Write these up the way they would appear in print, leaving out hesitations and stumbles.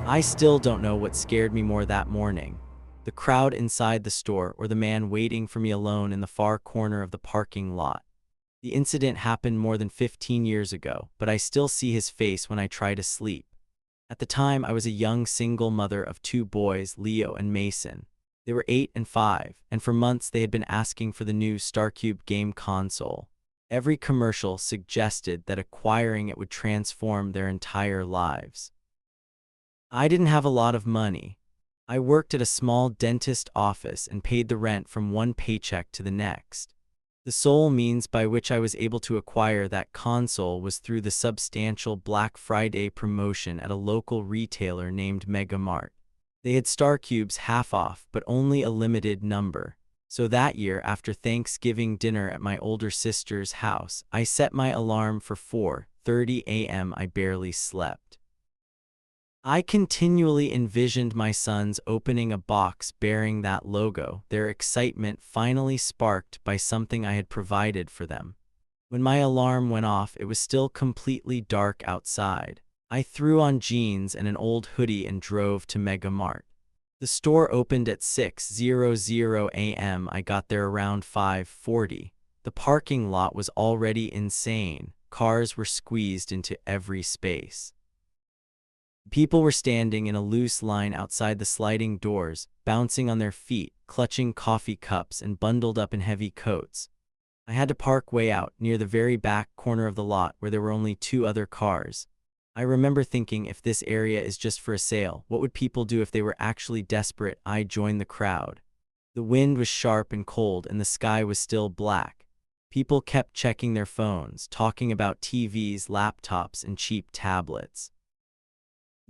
I still don't know what scared me more that morning. The crowd inside the store or the man waiting for me alone in the far corner of the parking lot. The incident happened more than 15 years ago, but I still see his face when I try to sleep. At the time, I was a young single mother of two boys, Leo and Mason. They were 8 and 5, and for months they had been asking for the new StarCube game console. Every commercial suggested that acquiring it would transform their entire lives. I didn't have a lot of money. I worked at a small dentist office and paid the rent from one paycheck to the next. The sole means by which I was able to acquire that console was through the substantial Black Friday promotion at a local retailer named Mega Mart. They had StarCubes half off, but only a limited number. So that year, after Thanksgiving dinner at my older sister's house, I set my alarm for 4:30 a.m. I barely slept. I continually envisioned my sons opening a box bearing that logo, their excitement finally sparked by something I had provided for them. When my alarm went off, it was still completely dark outside. I threw on jeans and an old hoodie and drove to Mega Mart. The store opened at 6:00 a.m. I got there around 5:40. The parking lot was already insane. Cars were squeezed into every space. People were standing in a loose line outside the sliding doors, bouncing on their feet, clutching coffee cups, and bundled up in heavy coats. I had to park way out, near the very back corner of the lot where there were only two other cars. I remember thinking, if this area is just for a sale, what would people do if they were actually desperate? I joined the crowd. The wind was sharp and cold, and the sky was still black. People kept checking their phones, talking about TVs, laptops, and cheap tablets.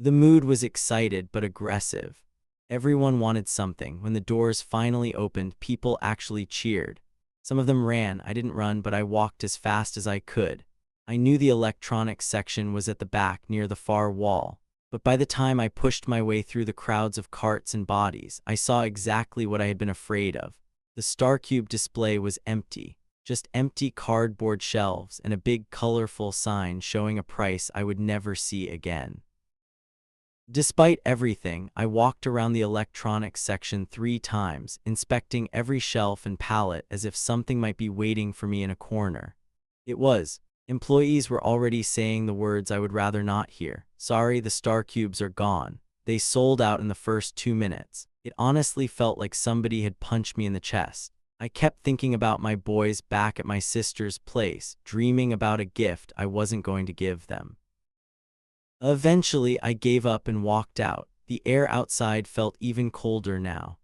The mood was excited but aggressive. Everyone wanted something. When the doors finally opened, people actually cheered. Some of them ran. I didn't run, but I walked as fast as I could. I knew the electronics section was at the back near the far wall, but by the time I pushed my way through the crowds of carts and bodies, I saw exactly what I had been afraid of. The StarCube display was empty, just empty cardboard shelves and a big colorful sign showing a price I would never see again. Despite everything, I walked around the electronics section 3 times, inspecting every shelf and pallet as if something might be waiting for me in a corner. It was. Employees were already saying the words I would rather not hear. Sorry, the StarCubes are gone. They sold out in the first 2 minutes. It honestly felt like somebody had punched me in the chest. I kept thinking about my boys back at my sister's place, dreaming about a gift I wasn't going to give them. Eventually, I gave up and walked out. The air outside felt even colder now.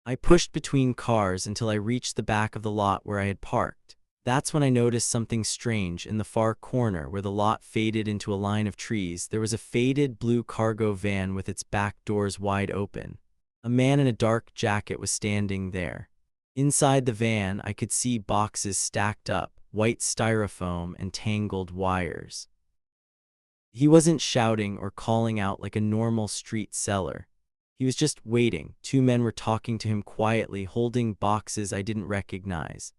I pushed between cars until I reached the back of the lot where I had parked. That's when I noticed something strange. In the far corner where the lot faded into a line of trees, there was a faded blue cargo van with its back doors wide open. A man in a dark jacket was standing there. Inside the van, I could see boxes stacked up, white styrofoam and tangled wires. He wasn't shouting or calling out like a normal street seller. He was just waiting. 2 men were talking to him quietly, holding boxes I didn't recognize.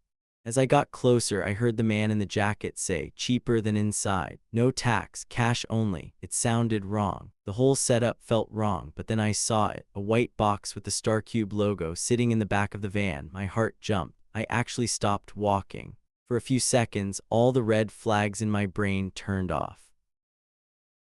As I got closer, I heard the man in the jacket say, "Cheaper than inside. No tax, cash only." It sounded wrong. The whole setup felt wrong, but then I saw it, a white box with the StarCube logo sitting in the back of the van. My heart jumped. I actually stopped walking. For a few seconds, all the red flags in my brain turned off.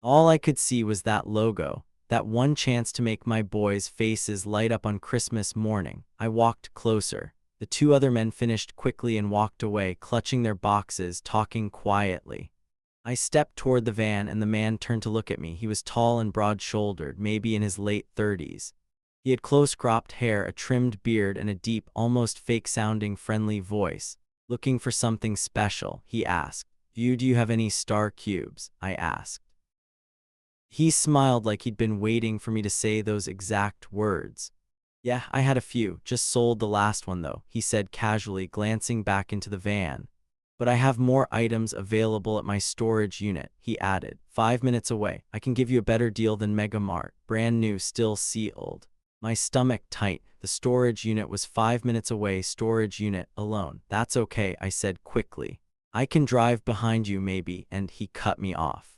All I could see was that logo, that one chance to make my boys' faces light up on Christmas morning. I walked closer. The 2 other men finished quickly and walked away, clutching their boxes, talking quietly. I stepped toward the van and the man turned to look at me. He was tall and broad-shouldered, maybe in his late 30s. He had close-cropped hair, a trimmed beard, and a deep, almost fake-sounding friendly voice. "Looking for something special?" he asked. Do you have any StarCubes?" I asked. He smiled like he'd been waiting for me to say those exact words. "Yeah, I had a few, just sold the last one though," he said casually, glancing back into the van. "But I have more items available at my storage unit," he added. 5 minutes away. I can give you a better deal than Mega Mart. Brand new, still sealed." My stomach tight. The storage unit was 5 minutes away. Storage unit alone. "That's okay," I said quickly. "I can drive behind you maybe," and he cut me off.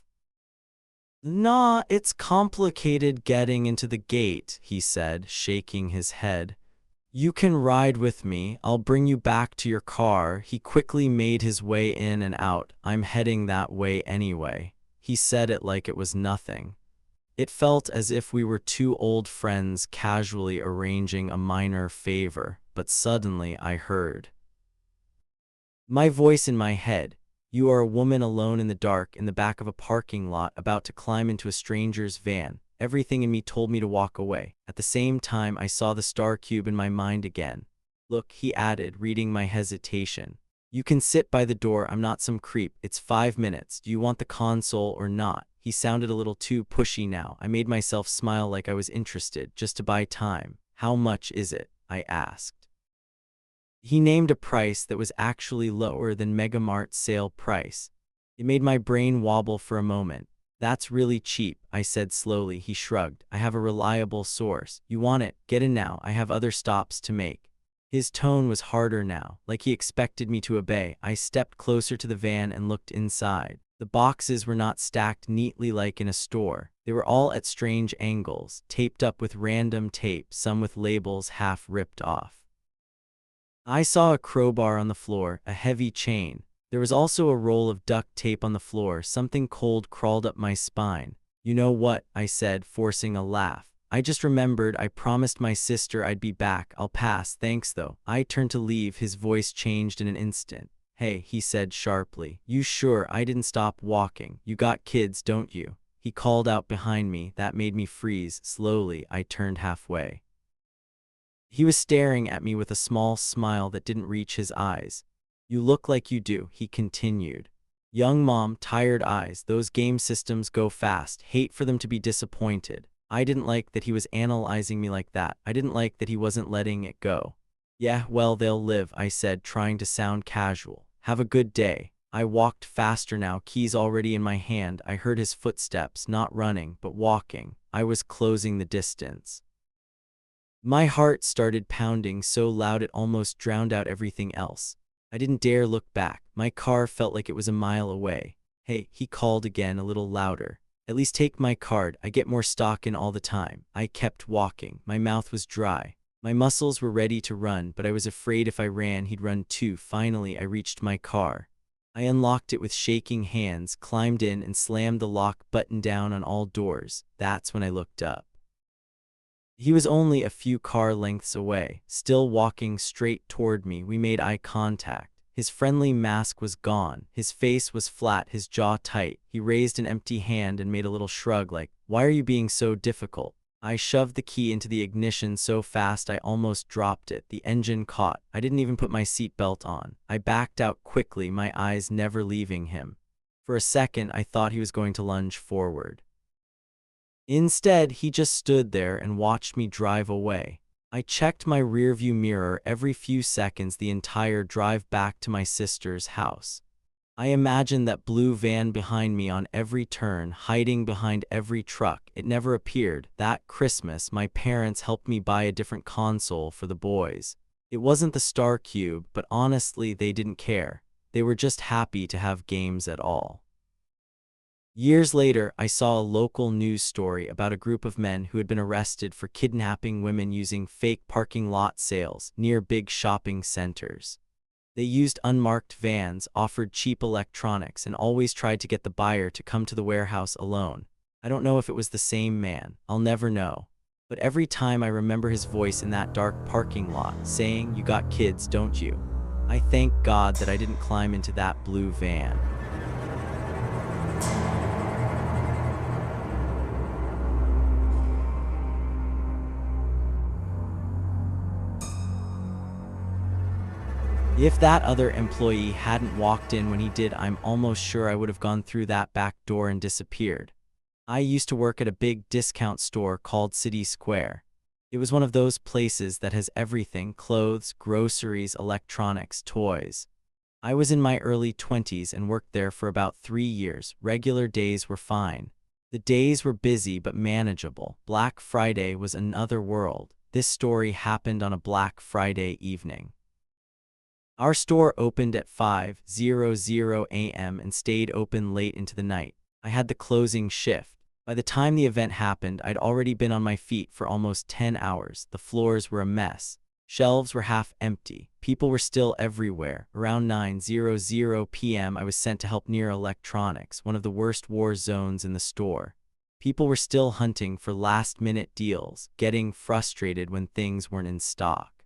Nah, it's complicated getting into the gate, he said, shaking his head. You can ride with me. I'll bring you back to your car. He quickly made his way in and out. I'm heading that way anyway. He said it like it was nothing. It felt as if we were two old friends casually arranging a minor favor, but suddenly I heard my voice in my head. You are a woman alone in the dark in the back of a parking lot about to climb into a stranger's van. Everything in me told me to walk away. At the same time, I saw the star cube in my mind again. Look, he added, reading my hesitation. You can sit by the door. I'm not some creep. It's 5 minutes. Do you want the console or not? He sounded a little too pushy now. I made myself smile like I was interested, just to buy time. How much is it? I asked. He named a price that was actually lower than Megamart's sale price. It made my brain wobble for a moment. That's really cheap, I said slowly. He shrugged. I have a reliable source. You want it? Get in now. I have other stops to make. His tone was harder now, like he expected me to obey. I stepped closer to the van and looked inside. The boxes were not stacked neatly like in a store. They were all at strange angles, taped up with random tape, some with labels half ripped off. I saw a crowbar on the floor, a heavy chain. There was also a roll of duct tape on the floor. Something cold crawled up my spine. You know what? I said, forcing a laugh. I just remembered I promised my sister I'd be back. I'll pass, thanks though. I turned to leave. His voice changed in an instant. Hey, he said sharply. You sure I didn't stop walking? You got kids, don't you? He called out behind me. That made me freeze. Slowly, I turned halfway. He was staring at me with a small smile that didn't reach his eyes. You look like you do, he continued. Young mom, tired eyes, those game systems go fast, hate for them to be disappointed. I didn't like that he was analyzing me like that. I didn't like that he wasn't letting it go. Yeah, well, they'll live, I said, trying to sound casual. Have a good day. I walked faster now, keys already in my hand. I heard his footsteps, not running, but walking. I was closing the distance. My heart started pounding so loud it almost drowned out everything else. I didn't dare look back. My car felt like it was a mile away. Hey, he called again, a little louder. At least take my card. I get more stock in all the time. I kept walking. My mouth was dry. My muscles were ready to run, but I was afraid if I ran, he'd run too. Finally, I reached my car. I unlocked it with shaking hands, climbed in, and slammed the lock button down on all doors. That's when I looked up. He was only a few car lengths away, still walking straight toward me. We made eye contact. His friendly mask was gone. His face was flat, his jaw tight. He raised an empty hand and made a little shrug like, "Why are you being so difficult?" I shoved the key into the ignition so fast I almost dropped it. The engine caught. I didn't even put my seatbelt on. I backed out quickly, my eyes never leaving him. For a second, I thought he was going to lunge forward. Instead, he just stood there and watched me drive away. I checked my rearview mirror every few seconds the entire drive back to my sister's house. I imagined that blue van behind me on every turn, hiding behind every truck. It never appeared. That Christmas, my parents helped me buy a different console for the boys. It wasn't the Star Cube, but honestly, they didn't care. They were just happy to have games at all. Years later, I saw a local news story about a group of men who had been arrested for kidnapping women using fake parking lot sales near big shopping centers. They used unmarked vans, offered cheap electronics, and always tried to get the buyer to come to the warehouse alone. I don't know if it was the same man. I'll never know. But every time I remember his voice in that dark parking lot, saying, "You got kids, don't you?" I thank God that I didn't climb into that blue van. If that other employee hadn't walked in when he did, I'm almost sure I would have gone through that back door and disappeared. I used to work at a big discount store called City Square. It was one of those places that has everything: clothes, groceries, electronics, toys. I was in my early 20s and worked there for about 3 years. Regular days were fine. The days were busy but manageable. Black Friday was another world. This story happened on a Black Friday evening. Our store opened at 5:00 a.m. and stayed open late into the night. I had the closing shift. By the time the event happened, I'd already been on my feet for almost 10 hours. The floors were a mess. Shelves were half empty. People were still everywhere. Around 9:00 p.m., I was sent to help near electronics, one of the worst war zones in the store. People were still hunting for last-minute deals, getting frustrated when things weren't in stock.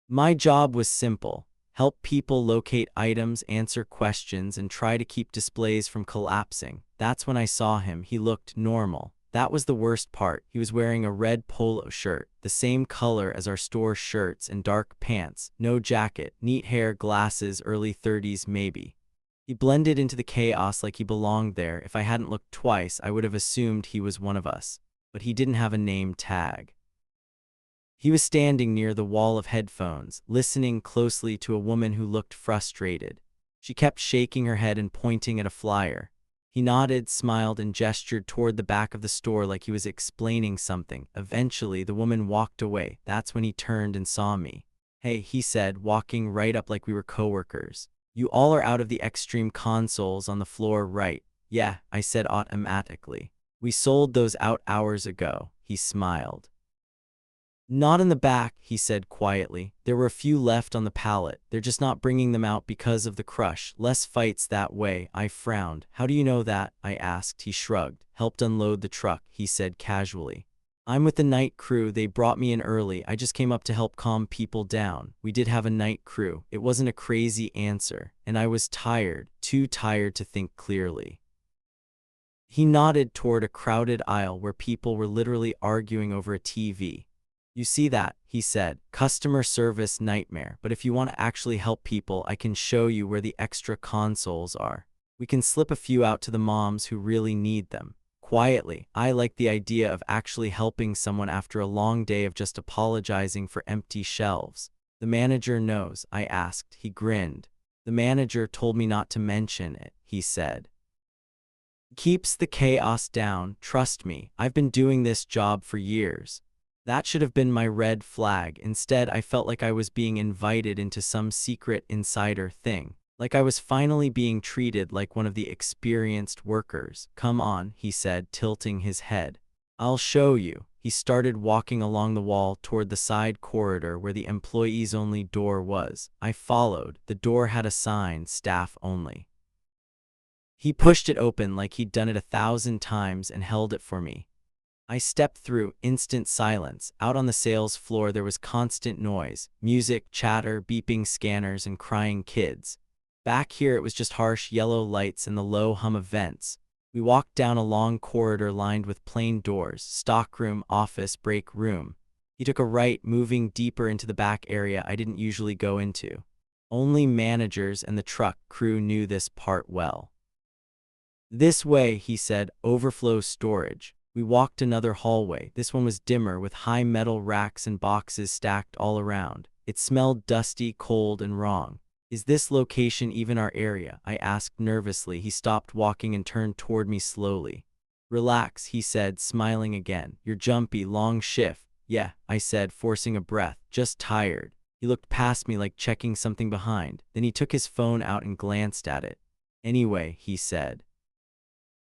My job was simple: help people locate items, answer questions, and try to keep displays from collapsing. That's when I saw him. He looked normal. That was the worst part. He was wearing a red polo shirt, the same color as our store shirts, and dark pants, no jacket, neat hair, glasses, early 30s maybe. He blended into the chaos like he belonged there. If I hadn't looked twice, I would have assumed he was one of us. But he didn't have a name tag. He was standing near the wall of headphones, listening closely to a woman who looked frustrated. She kept shaking her head and pointing at a flyer. He nodded, smiled, and gestured toward the back of the store like he was explaining something. Eventually, the woman walked away. That's when he turned and saw me. "Hey," he said, walking right up like we were coworkers. "You all are out of the extreme consoles on the floor, right?" "Yeah," I said automatically. "We sold those out hours ago," he smiled. "Not in the back," he said quietly. "There were a few left on the pallet. They're just not bringing them out because of the crush. Less fights that way." I frowned. "How do you know that?" I asked. He shrugged. "Helped unload the truck," he said casually. "I'm with the night crew. They brought me in early. I just came up to help calm people down." We did have a night crew. It wasn't a crazy answer. And I was tired, too tired to think clearly. He nodded toward a crowded aisle where people were literally arguing over a TV. "You see that?" he said. "Customer service nightmare. But if you want to actually help people, I can show you where the extra consoles are. We can slip a few out to the moms who really need them." Quietly, I liked the idea of actually helping someone after a long day of just apologizing for empty shelves. "The manager knows?" I asked. He grinned. "The manager told me not to mention it," he said. "Keeps the chaos down. Trust me, I've been doing this job for years." That should have been my red flag. Instead, I felt like I was being invited into some secret insider thing. Like I was finally being treated like one of the experienced workers. "Come on," he said, tilting his head. "I'll show you." He started walking along the wall toward the side corridor where the employees-only door was. I followed. The door had a sign, "Staff Only." He pushed it open like he'd done it 1,000 times and held it for me. I stepped through. Instant silence. Out on the sales floor there was constant noise. Music, chatter, beeping scanners, and crying kids. Back here it was just harsh yellow lights and the low hum of vents. We walked down a long corridor lined with plain doors: stockroom, office, break room. He took a right, moving deeper into the back area I didn't usually go into. Only managers and the truck crew knew this part well. "This way," he said. "Overflow storage." We walked another hallway. This one was dimmer, with high metal racks and boxes stacked all around. It smelled dusty, cold, and wrong. "Is this location even our area?" I asked nervously. He stopped walking and turned toward me slowly. "Relax," he said, smiling again. "You're jumpy, long shift." "Yeah," I said, forcing a breath. "Just tired." He looked past me like checking something behind. Then he took his phone out and glanced at it. "Anyway," he said,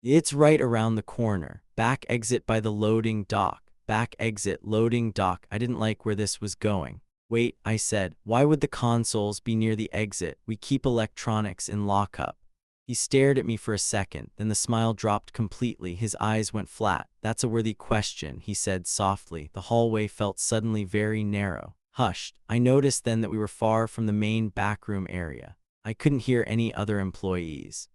"it's right around the corner. Back exit by the loading dock." Back exit, loading dock. I didn't like where this was going. "Wait," I said. "Why would the consoles be near the exit? We keep electronics in lockup." He stared at me for a second, then the smile dropped completely. His eyes went flat. "That's a worthy question," he said softly. The hallway felt suddenly very narrow. Hushed. I noticed then that we were far from the main backroom area. I couldn't hear any other employees.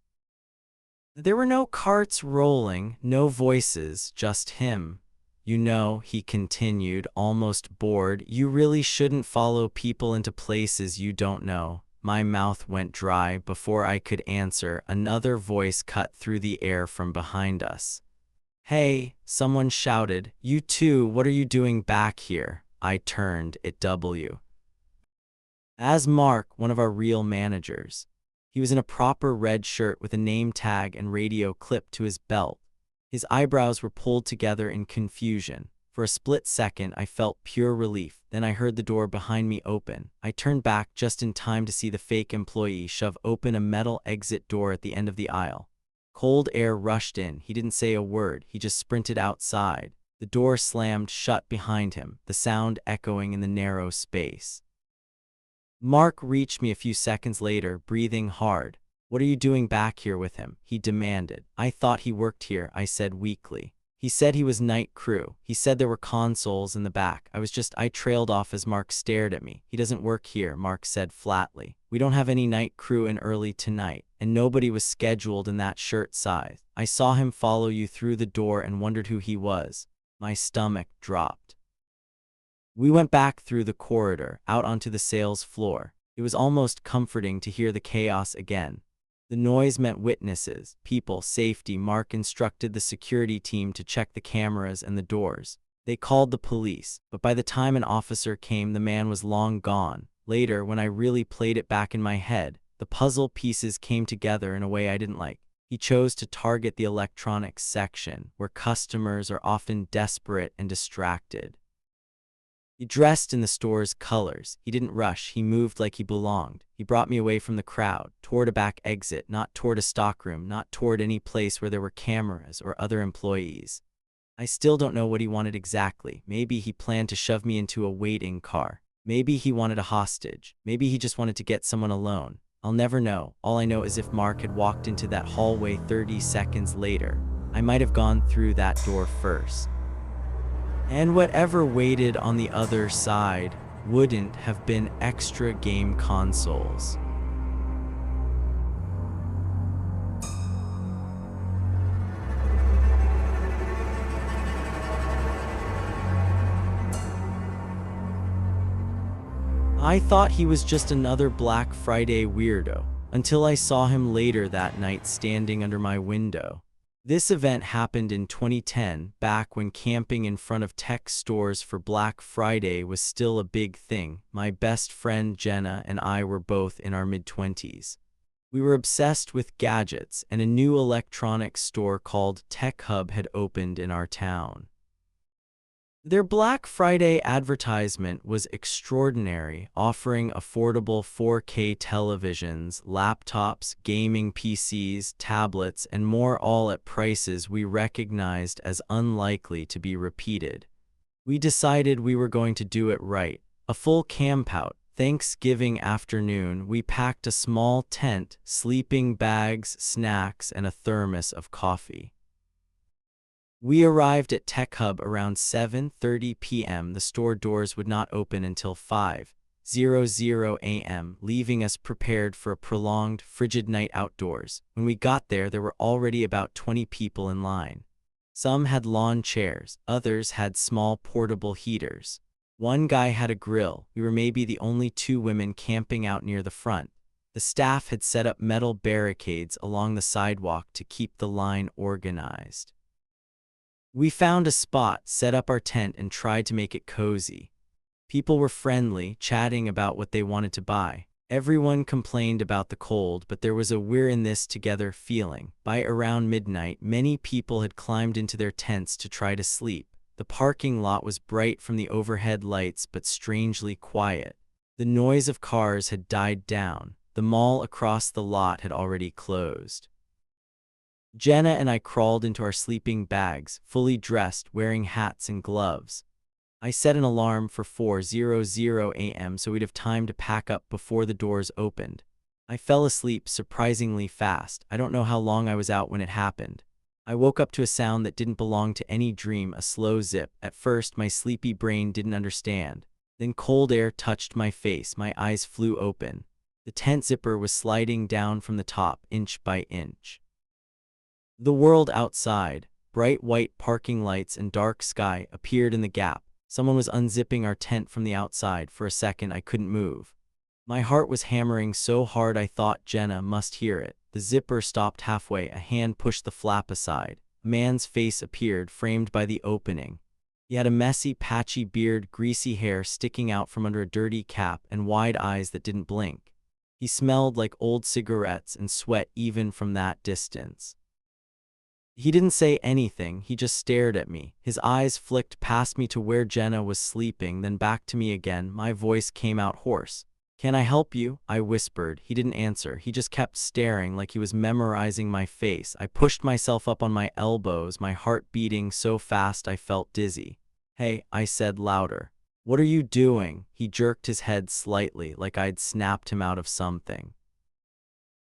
There were no carts rolling, no voices, just him. "You know," he continued, almost bored, "you really shouldn't follow people into places you don't know." My mouth went dry. Before I could answer, another voice cut through the air from behind us. "Hey," someone shouted. "You too, what are you doing back here?" I turned. It as Mark, one of our real managers. He was in a proper red shirt with a name tag and radio clipped to his belt. His eyebrows were pulled together in confusion. For a split second, I felt pure relief. Then I heard the door behind me open. I turned back just in time to see the fake employee shove open a metal exit door at the end of the aisle. Cold air rushed in. He didn't say a word. He just sprinted outside. The door slammed shut behind him, the sound echoing in the narrow space. Mark reached me a few seconds later, breathing hard. "What are you doing back here with him?" he demanded. "I thought he worked here," I said weakly. "He said he was night crew. He said there were consoles in the back." I trailed off as Mark stared at me. "He doesn't work here," Mark said flatly. "We don't have any night crew in early tonight, and nobody was scheduled in that shirt size. I saw him follow you through the door and wondered who he was." My stomach dropped. We went back through the corridor, out onto the sales floor. It was almost comforting to hear the chaos again. The noise meant witnesses, people, safety. Mark instructed the security team to check the cameras and the doors. They called the police, but by the time an officer came, the man was long gone. Later, when I really played it back in my head, the puzzle pieces came together in a way I didn't like. He chose to target the electronics section, where customers are often desperate and distracted. He dressed in the store's colors. He didn't rush. He moved like he belonged. He brought me away from the crowd, toward a back exit, not toward a stockroom, not toward any place where there were cameras or other employees. I still don't know what he wanted exactly. Maybe he planned to shove me into a waiting car. Maybe he wanted a hostage. Maybe he just wanted to get someone alone. I'll never know. All I know is if Mark had walked into that hallway 30 seconds later, I might have gone through that door first. And whatever waited on the other side wouldn't have been extra game consoles. I thought he was just another Black Friday weirdo, until I saw him later that night standing under my window. This event happened in 2010, back when camping in front of tech stores for Black Friday was still a big thing. My best friend Jenna and I were both in our mid-20s. We were obsessed with gadgets, and a new electronics store called Tech Hub had opened in our town. Their Black Friday advertisement was extraordinary, offering affordable 4K televisions, laptops, gaming PCs, tablets, and more, all at prices we recognized as unlikely to be repeated. We decided we were going to do it right. A full campout. Thanksgiving afternoon, we packed a small tent, sleeping bags, snacks, and a thermos of coffee. We arrived at Tech Hub around 7:30 p.m. The store doors would not open until 5:00 a.m., leaving us prepared for a prolonged, frigid night outdoors. When we got there were already about 20 people in line. Some had lawn chairs, others had small portable heaters. One guy had a grill. We were maybe the only two women camping out near the front. The staff had set up metal barricades along the sidewalk to keep the line organized. We found a spot, set up our tent, and tried to make it cozy. People were friendly, chatting about what they wanted to buy. Everyone complained about the cold, but there was a "we're in this together" feeling. By around midnight, many people had climbed into their tents to try to sleep. The parking lot was bright from the overhead lights, but strangely quiet. The noise of cars had died down. The mall across the lot had already closed. Jenna and I crawled into our sleeping bags, fully dressed, wearing hats and gloves. I set an alarm for 4:00 a.m. so we'd have time to pack up before the doors opened. I fell asleep surprisingly fast. I don't know how long I was out when it happened. I woke up to a sound that didn't belong to any dream, a slow zip. At first, my sleepy brain didn't understand. Then cold air touched my face. My eyes flew open. The tent zipper was sliding down from the top, inch by inch. The world outside, bright white parking lights and dark sky, appeared in the gap. Someone was unzipping our tent from the outside. For a second, I couldn't move. My heart was hammering so hard I thought Jenna must hear it. The zipper stopped halfway. A hand pushed the flap aside. A man's face appeared, framed by the opening. He had a messy, patchy beard, greasy hair sticking out from under a dirty cap, and wide eyes that didn't blink. He smelled like old cigarettes and sweat even from that distance. He didn't say anything, he just stared at me. His eyes flicked past me to where Jenna was sleeping, then back to me again. My voice came out hoarse. "Can I help you?" I whispered. He didn't answer. He just kept staring like he was memorizing my face. I pushed myself up on my elbows, my heart beating so fast I felt dizzy. "Hey," I said louder. "What are you doing?" He jerked his head slightly, like I'd snapped him out of something.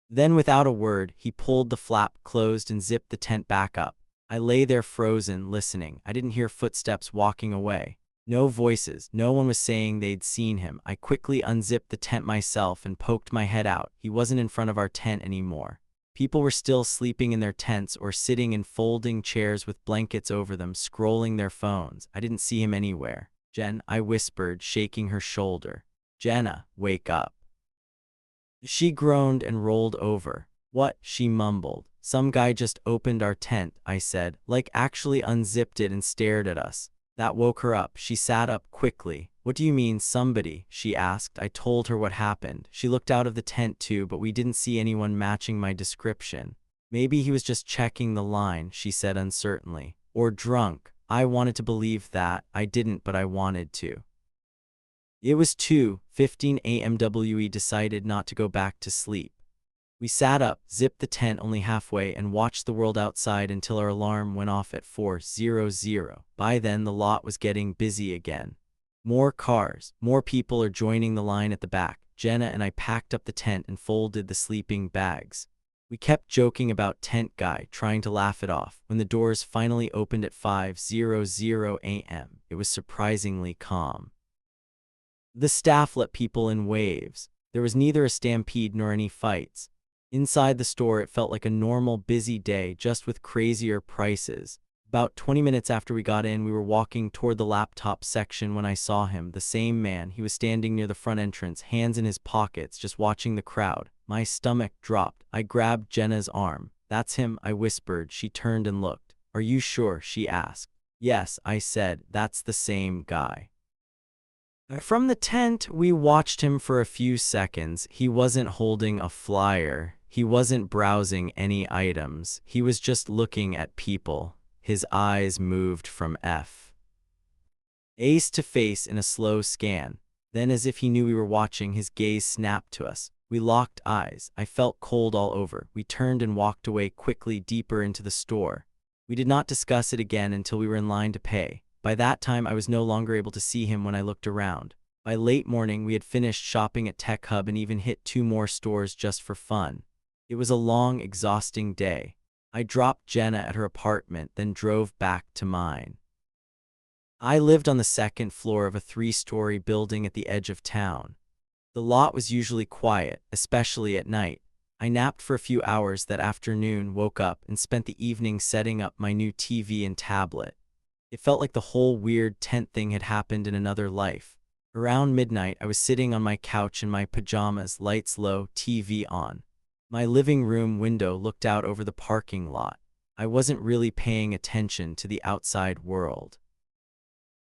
Then, without a word, he pulled the flap closed and zipped the tent back up. I lay there frozen, listening. I didn't hear footsteps walking away. No voices. No one was saying they'd seen him. I quickly unzipped the tent myself and poked my head out. He wasn't in front of our tent anymore. People were still sleeping in their tents or sitting in folding chairs with blankets over them, scrolling their phones. I didn't see him anywhere. "Jen," I whispered, shaking her shoulder. "Jenna, wake up." She groaned and rolled over. "What?" she mumbled. "Some guy just opened our tent," I said, like actually unzipped it and stared at us. That woke her up. She sat up quickly. "What do you mean, somebody?" she asked. I told her what happened. She looked out of the tent too, but we didn't see anyone matching my description. "Maybe he was just checking the line," she said uncertainly. "Or drunk." I wanted to believe that. I didn't, but I wanted to. It was 2:15 a.m. We decided not to go back to sleep. We sat up, zipped the tent only halfway, and watched the world outside until our alarm went off at 4:00. By then, the lot was getting busy again. More cars, more people are joining the line at the back. Jenna and I packed up the tent and folded the sleeping bags. We kept joking about tent guy, trying to laugh it off. When the doors finally opened at 5:00 a.m., it was surprisingly calm. The staff let people in waves. There was neither a stampede nor any fights. Inside the store, it felt like a normal, busy day, just with crazier prices. About 20 minutes after we got in, we were walking toward the laptop section when I saw him, the same man. He was standing near the front entrance, hands in his pockets, just watching the crowd. My stomach dropped. I grabbed Jenna's arm. "That's him," I whispered. She turned and looked. "Are you sure?" she asked. "Yes," I said. "That's the same guy." From the tent, we watched him for a few seconds. He wasn't holding a flyer. He wasn't browsing any items. He was just looking at people. His eyes moved from face to face in a slow scan. Then, as if he knew we were watching, his gaze snapped to us. We locked eyes. I felt cold all over. We turned and walked away quickly, deeper into the store. We did not discuss it again until we were in line to pay. By that time, I was no longer able to see him when I looked around. By late morning, we had finished shopping at Tech Hub and even hit 2 more stores just for fun. It was a long, exhausting day. I dropped Jenna at her apartment, then drove back to mine. I lived on the second floor of a 3-story building at the edge of town. The lot was usually quiet, especially at night. I napped for a few hours that afternoon, woke up, and spent the evening setting up my new TV and tablet. It felt like the whole weird tent thing had happened in another life. Around midnight, I was sitting on my couch in my pajamas, lights low, TV on. My living room window looked out over the parking lot. I wasn't really paying attention to the outside world.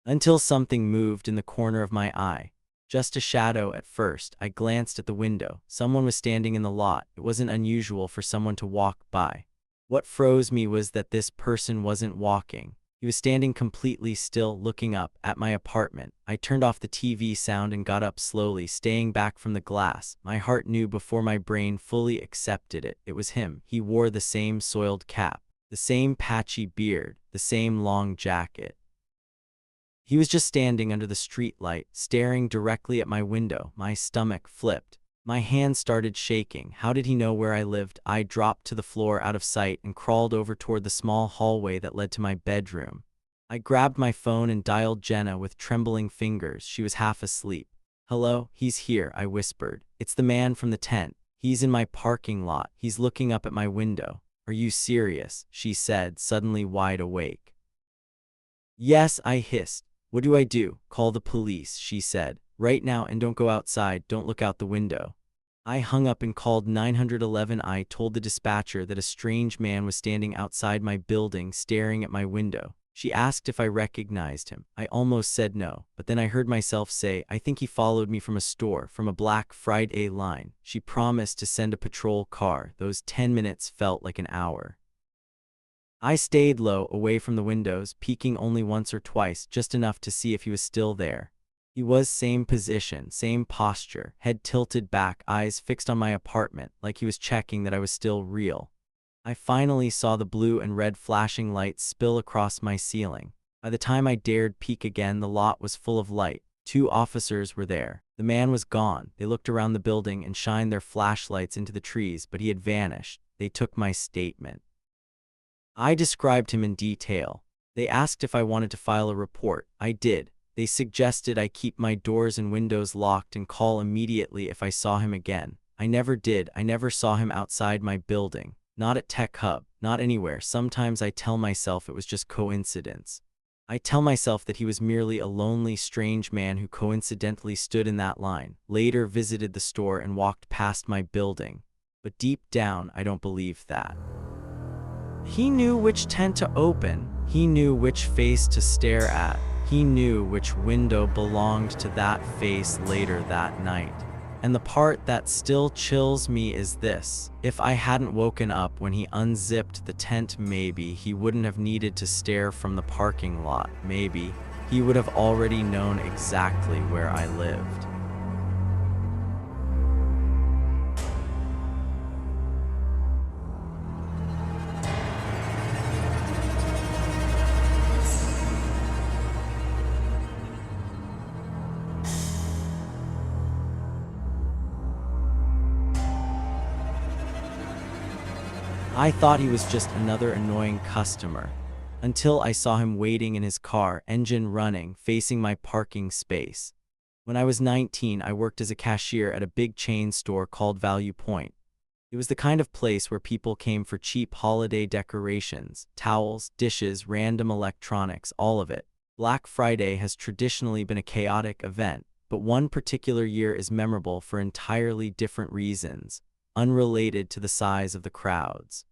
Until something moved in the corner of my eye. Just a shadow at first. I glanced at the window. Someone was standing in the lot. It wasn't unusual for someone to walk by. What froze me was that this person wasn't walking. He was standing completely still, looking up at my apartment. I turned off the TV sound and got up slowly, staying back from the glass. My heart knew before my brain fully accepted it. It was him. He wore the same soiled cap, the same patchy beard, the same long jacket. He was just standing under the streetlight, staring directly at my window. My stomach flipped. My hands started shaking. How did he know where I lived? I dropped to the floor out of sight and crawled over toward the small hallway that led to my bedroom. I grabbed my phone and dialed Jenna with trembling fingers. She was half asleep. "Hello, he's here," I whispered. "It's the man from the tent. He's in my parking lot. He's looking up at my window." "Are you serious?" she said, suddenly wide awake. "Yes," I hissed. "What do I do?" "Call the police," she said. "Right now, and don't go outside. Don't look out the window." I hung up and called 911. I told the dispatcher that a strange man was standing outside my building, staring at my window. She asked if I recognized him. I almost said no, but then I heard myself say, "I think he followed me from a store, from a Black Friday line." She promised to send a patrol car. Those 10 minutes felt like an hour. I stayed low, away from the windows, peeking only once or twice, just enough to see if he was still there. He was same position, same posture, head tilted back, eyes fixed on my apartment, like he was checking that I was still real. I finally saw the blue and red flashing lights spill across my ceiling. By the time I dared peek again, the lot was full of light. 2 officers were there. The man was gone. They looked around the building and shined their flashlights into the trees, but he had vanished. They took my statement. I described him in detail. They asked if I wanted to file a report. I did. They suggested I keep my doors and windows locked and call immediately if I saw him again. I never did. I never saw him outside my building. Not at Tech Hub. Not anywhere. Sometimes I tell myself it was just coincidence. I tell myself that he was merely a lonely, strange man who coincidentally stood in that line, later visited the store and walked past my building. But deep down, I don't believe that. He knew which tent to open. He knew which face to stare at. He knew which window belonged to that face later that night. And the part that still chills me is this. If I hadn't woken up when he unzipped the tent, maybe he wouldn't have needed to stare from the parking lot. Maybe he would have already known exactly where I lived. I thought he was just another annoying customer, until I saw him waiting in his car, engine running, facing my parking space. When I was 19, I worked as a cashier at a big chain store called Value Point. It was the kind of place where people came for cheap holiday decorations, towels, dishes, random electronics, all of it. Black Friday has traditionally been a chaotic event, but one particular year is memorable for entirely different reasons, unrelated to the size of the crowds.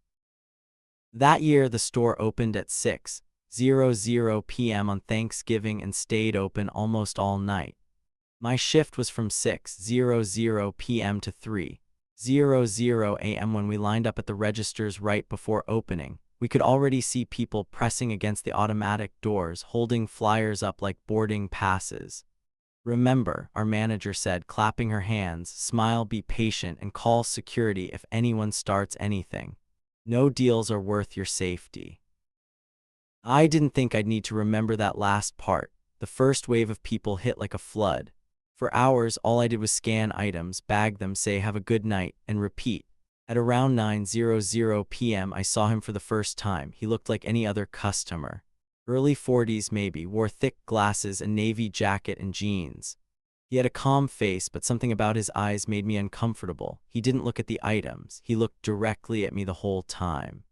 That year, the store opened at 6:00 p.m. on Thanksgiving and stayed open almost all night. My shift was from 6:00 p.m. to 3:00 a.m. When we lined up at the registers right before opening, we could already see people pressing against the automatic doors, holding flyers up like boarding passes. "Remember," our manager said, clapping her hands, "smile, be patient, and call security if anyone starts anything. No deals are worth your safety." I didn't think I'd need to remember that last part. The first wave of people hit like a flood. For hours, all I did was scan items, bag them, say "have a good night," and repeat. At around 9:00 p.m., I saw him for the first time. He looked like any other customer. Early 40s maybe, wore thick glasses, a navy jacket, and jeans. He had a calm face, but something about his eyes made me uncomfortable. He didn't look at the items. He looked directly at me the whole time.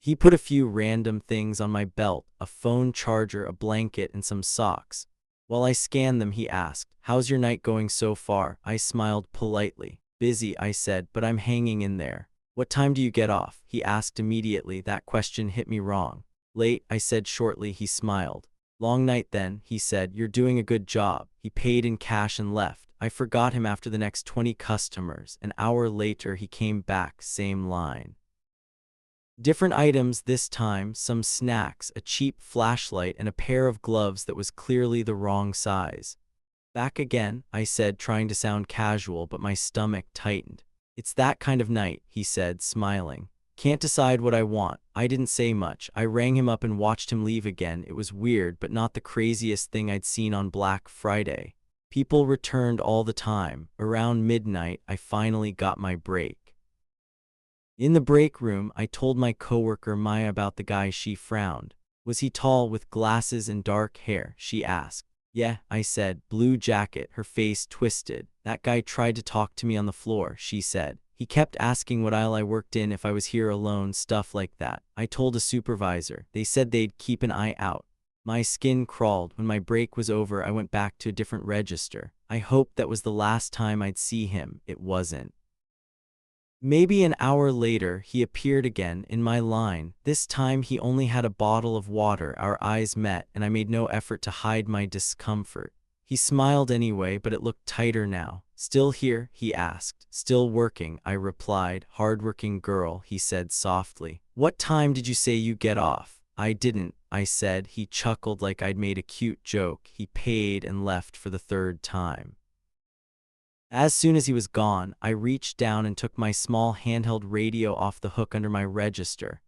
He put a few random things on my belt, a phone charger, a blanket, and some socks. While I scanned them, he asked, "How's your night going so far?" I smiled politely. "Busy," I said, "but I'm hanging in there." "What time do you get off?" he asked immediately. That question hit me wrong. "Late," I said shortly. He smiled. "Long night then," he said. "You're doing a good job." He paid in cash and left. I forgot him after the next 20 customers. An hour later, he came back, same line. Different items this time, some snacks, a cheap flashlight, and a pair of gloves that was clearly the wrong size. "Back again," I said, trying to sound casual, but my stomach tightened. "It's that kind of night," he said, smiling. "Can't decide what I want." I didn't say much. I rang him up and watched him leave again. It was weird, but not the craziest thing I'd seen on Black Friday. People returned all the time. Around midnight, I finally got my break. In the break room, I told my coworker Maya about the guy. She frowned. "Was he tall, with glasses and dark hair?" she asked. "Yeah," I said. "Blue jacket." Her face twisted. "That guy tried to talk to me on the floor," she said. "He kept asking what aisle I worked in, if I was here alone, stuff like that." I told a supervisor. They said they'd keep an eye out. My skin crawled. When my break was over, I went back to a different register. I hoped that was the last time I'd see him. It wasn't. Maybe an hour later, he appeared again in my line. This time he only had a bottle of water. Our eyes met, and I made no effort to hide my discomfort. He smiled anyway, but it looked tighter now. "Still here?" he asked. "Still working," I replied. "Hardworking girl," he said softly. "What time did you say you get off?" I didn't. I said. He chuckled like I'd made a cute joke. He paid and left for the third time. As soon as he was gone, I reached down and took my small handheld radio off the hook under my register.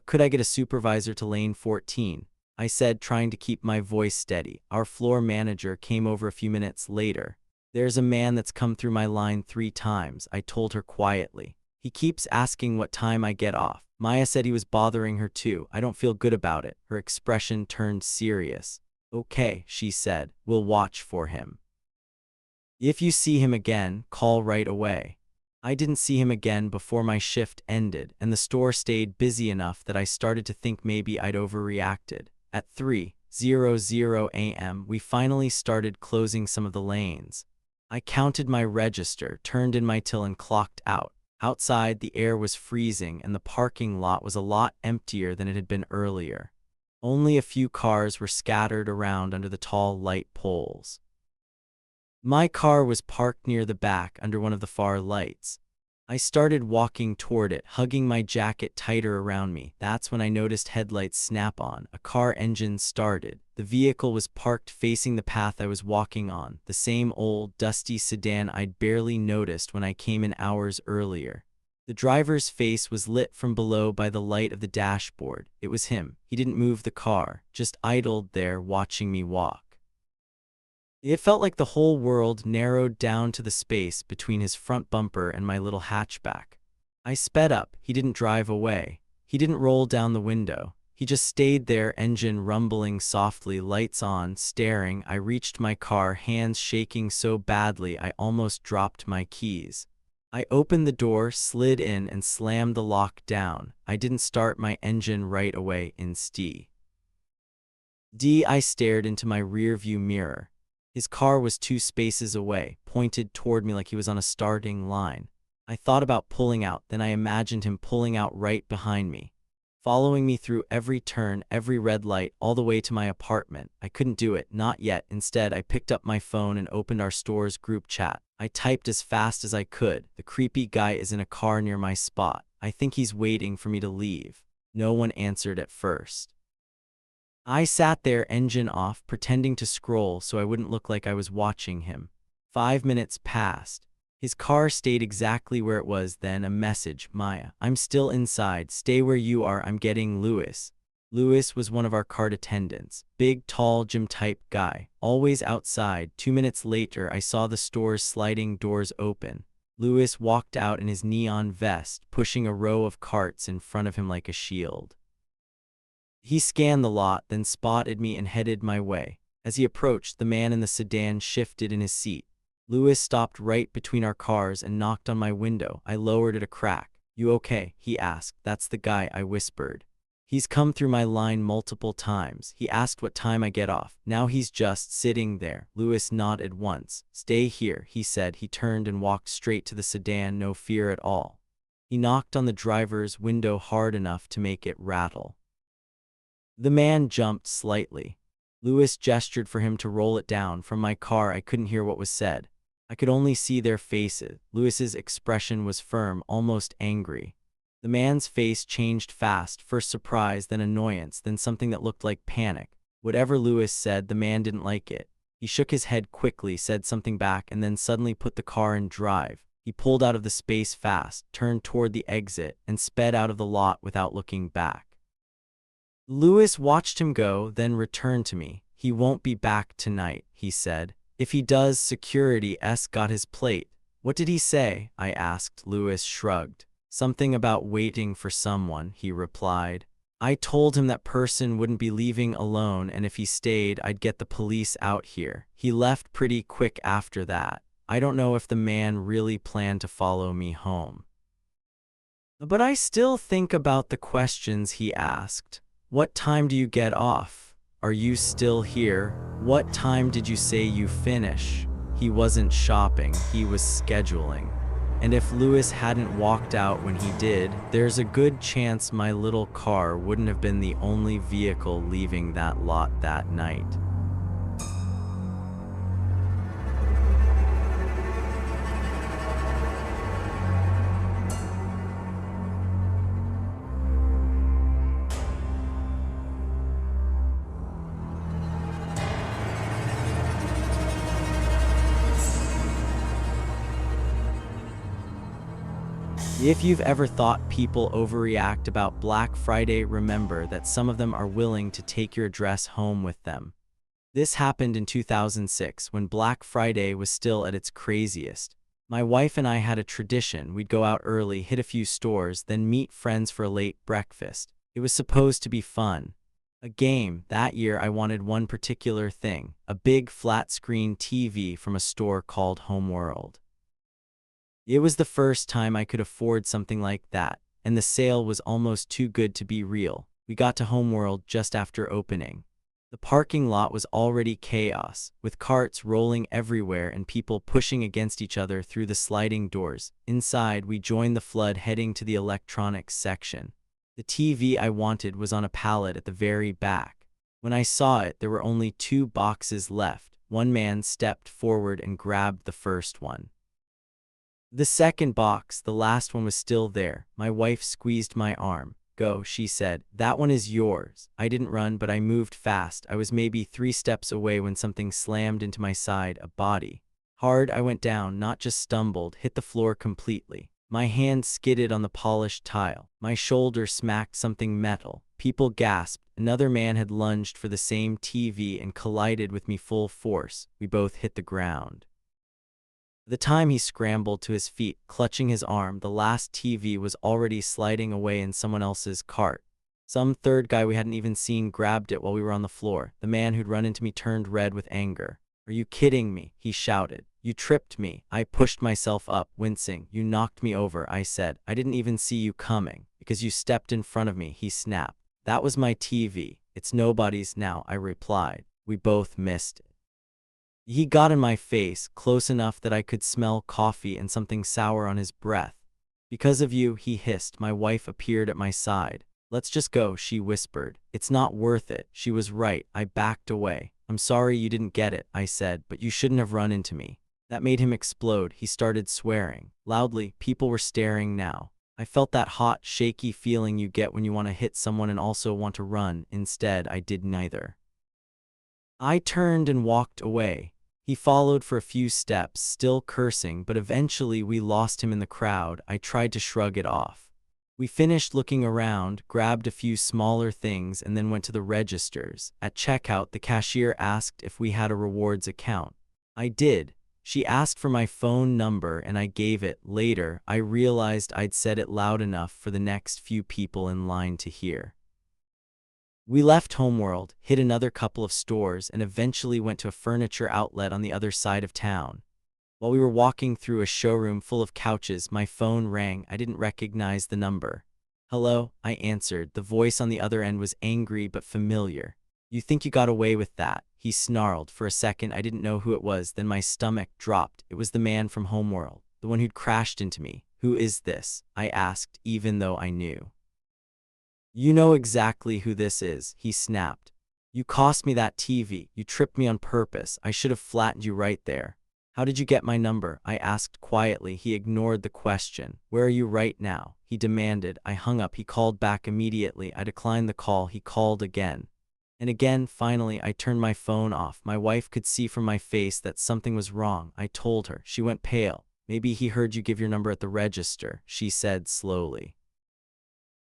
Could I get a supervisor to lane 14? I said, trying to keep my voice steady. Our floor manager came over a few minutes later. There's a man that's come through my line 3 times, I told her quietly. He keeps asking what time I get off. Maya said he was bothering her too. I don't feel good about it. Her expression turned serious. Okay, she said, we'll watch for him. If you see him again, call right away. I didn't see him again before my shift ended, and the store stayed busy enough that I started to think maybe I'd overreacted. At 3:00 a.m., we finally started closing some of the lanes. I counted my register, turned in my till, and clocked out. Outside, the air was freezing, and the parking lot was a lot emptier than it had been earlier. Only a few cars were scattered around under the tall light poles. My car was parked near the back under one of the far lights. I started walking toward it, hugging my jacket tighter around me. That's when I noticed headlights snap on. A car engine started. The vehicle was parked facing the path I was walking on, the same old, dusty sedan I'd barely noticed when I came in hours earlier. The driver's face was lit from below by the light of the dashboard. It was him. He didn't move the car, just idled there watching me walk. It felt like the whole world narrowed down to the space between his front bumper and my little hatchback. I sped up. He didn't drive away. He didn't roll down the window. He just stayed there, engine rumbling softly, lights on, staring. I reached my car, hands shaking so badly I almost dropped my keys. I opened the door, slid in, and slammed the lock down. I didn't start my engine right away. Instead, I stared into my rearview mirror. His car was 2 spaces away, pointed toward me like he was on a starting line. I thought about pulling out, then I imagined him pulling out right behind me, following me through every turn, every red light, all the way to my apartment. I couldn't do it, not yet. Instead, I picked up my phone and opened our store's group chat. I typed as fast as I could. The creepy guy is in a car near my spot. I think he's waiting for me to leave. No one answered at first. I sat there, engine off, pretending to scroll so I wouldn't look like I was watching him. 5 minutes passed. His car stayed exactly where it was. Then a message. Maya, I'm still inside. Stay where you are. I'm getting Louis. Louis was one of our cart attendants. Big, tall, gym-type guy. Always outside. 2 minutes later, I saw the store's sliding doors open. Louis walked out in his neon vest, pushing a row of carts in front of him like a shield. He scanned the lot, then spotted me and headed my way. As he approached, the man in the sedan shifted in his seat. Louis stopped right between our cars and knocked on my window. I lowered it a crack. You okay? He asked. That's the guy, I whispered. He's come through my line multiple times. He asked what time I get off. Now he's just sitting there. Louis nodded once. Stay here, he said. He turned and walked straight to the sedan, no fear at all. He knocked on the driver's window hard enough to make it rattle. The man jumped slightly. Louis gestured for him to roll it down. From my car, I couldn't hear what was said. I could only see their faces. Louis's expression was firm, almost angry. The man's face changed fast, first surprise, then annoyance, then something that looked like panic. Whatever Louis said, the man didn't like it. He shook his head quickly, said something back, and then suddenly put the car in drive. He pulled out of the space fast, turned toward the exit, and sped out of the lot without looking back. Louis watched him go, then returned to me. He won't be back tonight, he said. If he does, security's got his plate. What did he say? I asked. Louis shrugged. Something about waiting for someone, he replied. I told him that person wouldn't be leaving alone, and if he stayed, I'd get the police out here. He left pretty quick after that. I don't know if the man really planned to follow me home. But I still think about the questions he asked. What time do you get off? Are you still here? What time did you say you finish? He wasn't shopping, he was scheduling. And if Louis hadn't walked out when he did, there's a good chance my little car wouldn't have been the only vehicle leaving that lot that night. If you've ever thought people overreact about Black Friday, remember that some of them are willing to take your address home with them. This happened in 2006 when Black Friday was still at its craziest. My wife and I had a tradition. We'd go out early, hit a few stores, then meet friends for a late breakfast. It was supposed to be fun. A game. That year I wanted one particular thing, a big flat-screen TV from a store called Homeworld. It was the first time I could afford something like that, and the sale was almost too good to be real. We got to Homeworld just after opening. The parking lot was already chaos, with carts rolling everywhere and people pushing against each other through the sliding doors. Inside, we joined the flood heading to the electronics section. The TV I wanted was on a pallet at the very back. When I saw it, there were only 2 boxes left. One man stepped forward and grabbed the first one. The second box, the last one, was still there. My wife squeezed my arm. "Go," she said. "That one is yours." I didn't run, but I moved fast. I was maybe 3 steps away when something slammed into my side, a body. Hard. I went down, not just stumbled, hit the floor completely. My hand skidded on the polished tile. My shoulder smacked something metal. People gasped. Another man had lunged for the same TV and collided with me full force. We both hit the ground. The time he scrambled to his feet, clutching his arm, the last TV was already sliding away in someone else's cart. Some third guy we hadn't even seen grabbed it while we were on the floor. The man who'd run into me turned red with anger. "Are you kidding me?" he shouted. "You tripped me." I pushed myself up, wincing. "You knocked me over," I said. "I didn't even see you coming." "Because you stepped in front of me," he snapped. "That was my TV. It's nobody's now," I replied. We both missed it. He got in my face, close enough that I could smell coffee and something sour on his breath. "Because of you," he hissed. My wife appeared at my side. "Let's just go," she whispered. "It's not worth it." She was right. I backed away. "I'm sorry you didn't get it," I said, "but you shouldn't have run into me." That made him explode. He started swearing loudly. People were staring now. I felt that hot, shaky feeling you get when you want to hit someone and also want to run. Instead, I did neither. I turned and walked away. He followed for a few steps, still cursing, but eventually we lost him in the crowd. I tried to shrug it off. We finished looking around, grabbed a few smaller things, and then went to the registers. At checkout, the cashier asked if we had a rewards account. I did. She asked for my phone number, and I gave it. Later, I realized I'd said it loud enough for the next few people in line to hear. We left Homeworld, hit another couple of stores, and eventually went to a furniture outlet on the other side of town. While we were walking through a showroom full of couches, my phone rang. I didn't recognize the number. "Hello," I answered. The voice on the other end was angry but familiar. "You think you got away with that?" he snarled. For a second, I didn't know who it was. Then my stomach dropped. It was the man from Homeworld, the one who'd crashed into me. "Who is this?" I asked, even though I knew. "You know exactly who this is," he snapped. "You cost me that TV. You tripped me on purpose. I should have flattened you right there." "How did you get my number?" I asked quietly. He ignored the question. "Where are you right now?" he demanded. I hung up. He called back immediately. I declined the call. He called again. And again. Finally, I turned my phone off. My wife could see from my face that something was wrong. I told her. She went pale. "Maybe he heard you give your number at the register," she said slowly.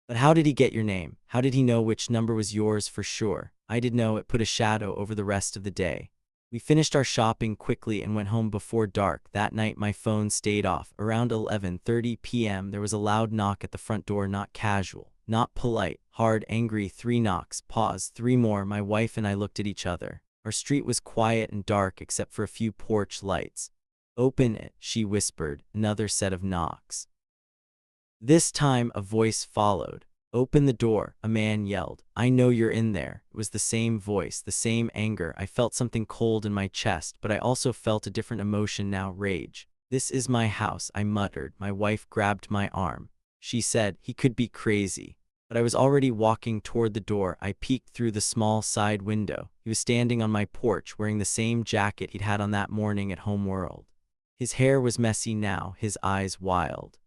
"But how did he get your name? How did he know which number was yours for sure?" I did know. It put a shadow over the rest of the day. We finished our shopping quickly and went home before dark. That night my phone stayed off. Around 11:30 p.m. there was a loud knock at the front door, not casual, not polite, hard, angry. 3 knocks, pause, 3 more. My wife and I looked at each other. Our street was quiet and dark except for a few porch lights. "Open it," she whispered. Another set of knocks. This time a voice followed. "Open the door," a man yelled. "I know you're in there." It was the same voice, the same anger. I felt something cold in my chest, but I also felt a different emotion now, rage. "This is my house," I muttered. My wife grabbed my arm. She said, "He could be crazy." But I was already walking toward the door. I peeked through the small side window. He was standing on my porch, wearing the same jacket he'd had on that morning at Homeworld. His hair was messy now, his eyes wild.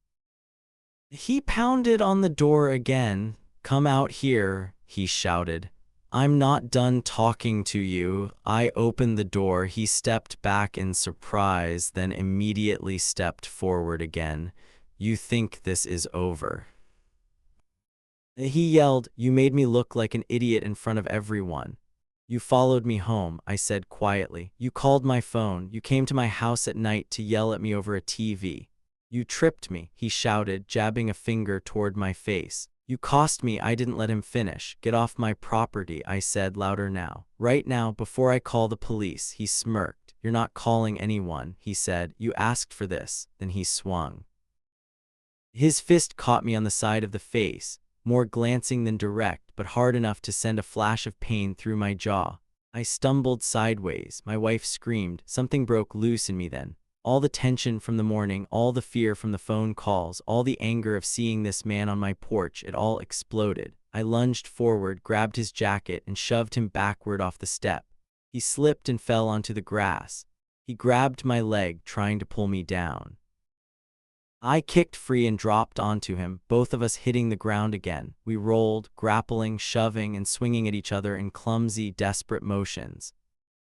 He pounded on the door again. "Come out here," he shouted. "I'm not done talking to you." I opened the door. He stepped back in surprise, then immediately stepped forward again. You think this is over?" He yelled. "You made me look like an idiot in front of everyone. You followed me home," I said quietly. "You called my phone. You came to my house at night to yell at me over a TV. You tripped me," he shouted, jabbing a finger toward my face. "You cost me." I didn't let him finish. "Get off my property," I said louder now. "Right now, before I call the police." He smirked. "You're not calling anyone," he said. "You asked for this." Then he swung. His fist caught me on the side of the face, more glancing than direct, but hard enough to send a flash of pain through my jaw. I stumbled sideways. My wife screamed. Something broke loose in me then. All the tension from the morning, all the fear from the phone calls, all the anger of seeing this man on my porch, it all exploded. I lunged forward, grabbed his jacket, and shoved him backward off the step. He slipped and fell onto the grass. He grabbed my leg, trying to pull me down. I kicked free and dropped onto him, both of us hitting the ground again. We rolled, grappling, shoving, and swinging at each other in clumsy, desperate motions.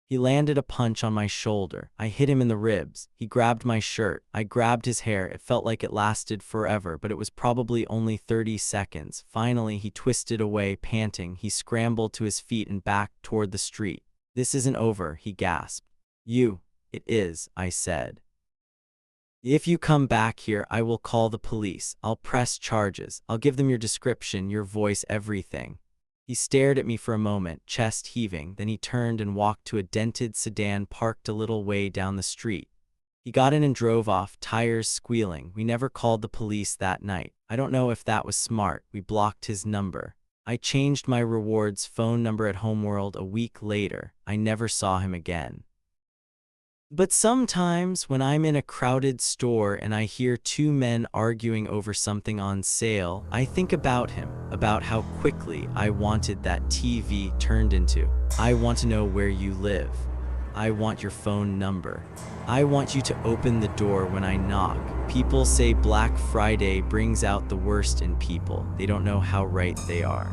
He landed a punch on my shoulder. I hit him in the ribs. He grabbed my shirt. I grabbed his hair. It felt like it lasted forever, but it was probably only 30 seconds. Finally, he twisted away, panting. He scrambled to his feet and backed toward the street. "This isn't over," he gasped. "It is," I said. "If you come back here, I will call the police. I'll press charges. I'll give them your description, your voice, everything." He stared at me for a moment, chest heaving, then he turned and walked to a dented sedan parked a little way down the street. He got in and drove off, tires squealing. We never called the police that night. I don't know if that was smart. We blocked his number. I changed my reward's phone number at Homeworld a week later. I never saw him again. But sometimes when I'm in a crowded store and I hear two men arguing over something on sale, I think about him, about how quickly I wanted that TV turned into. "I want to know where you live. I want your phone number. I want you to open the door when I knock." People say Black Friday brings out the worst in people. They don't know how right they are.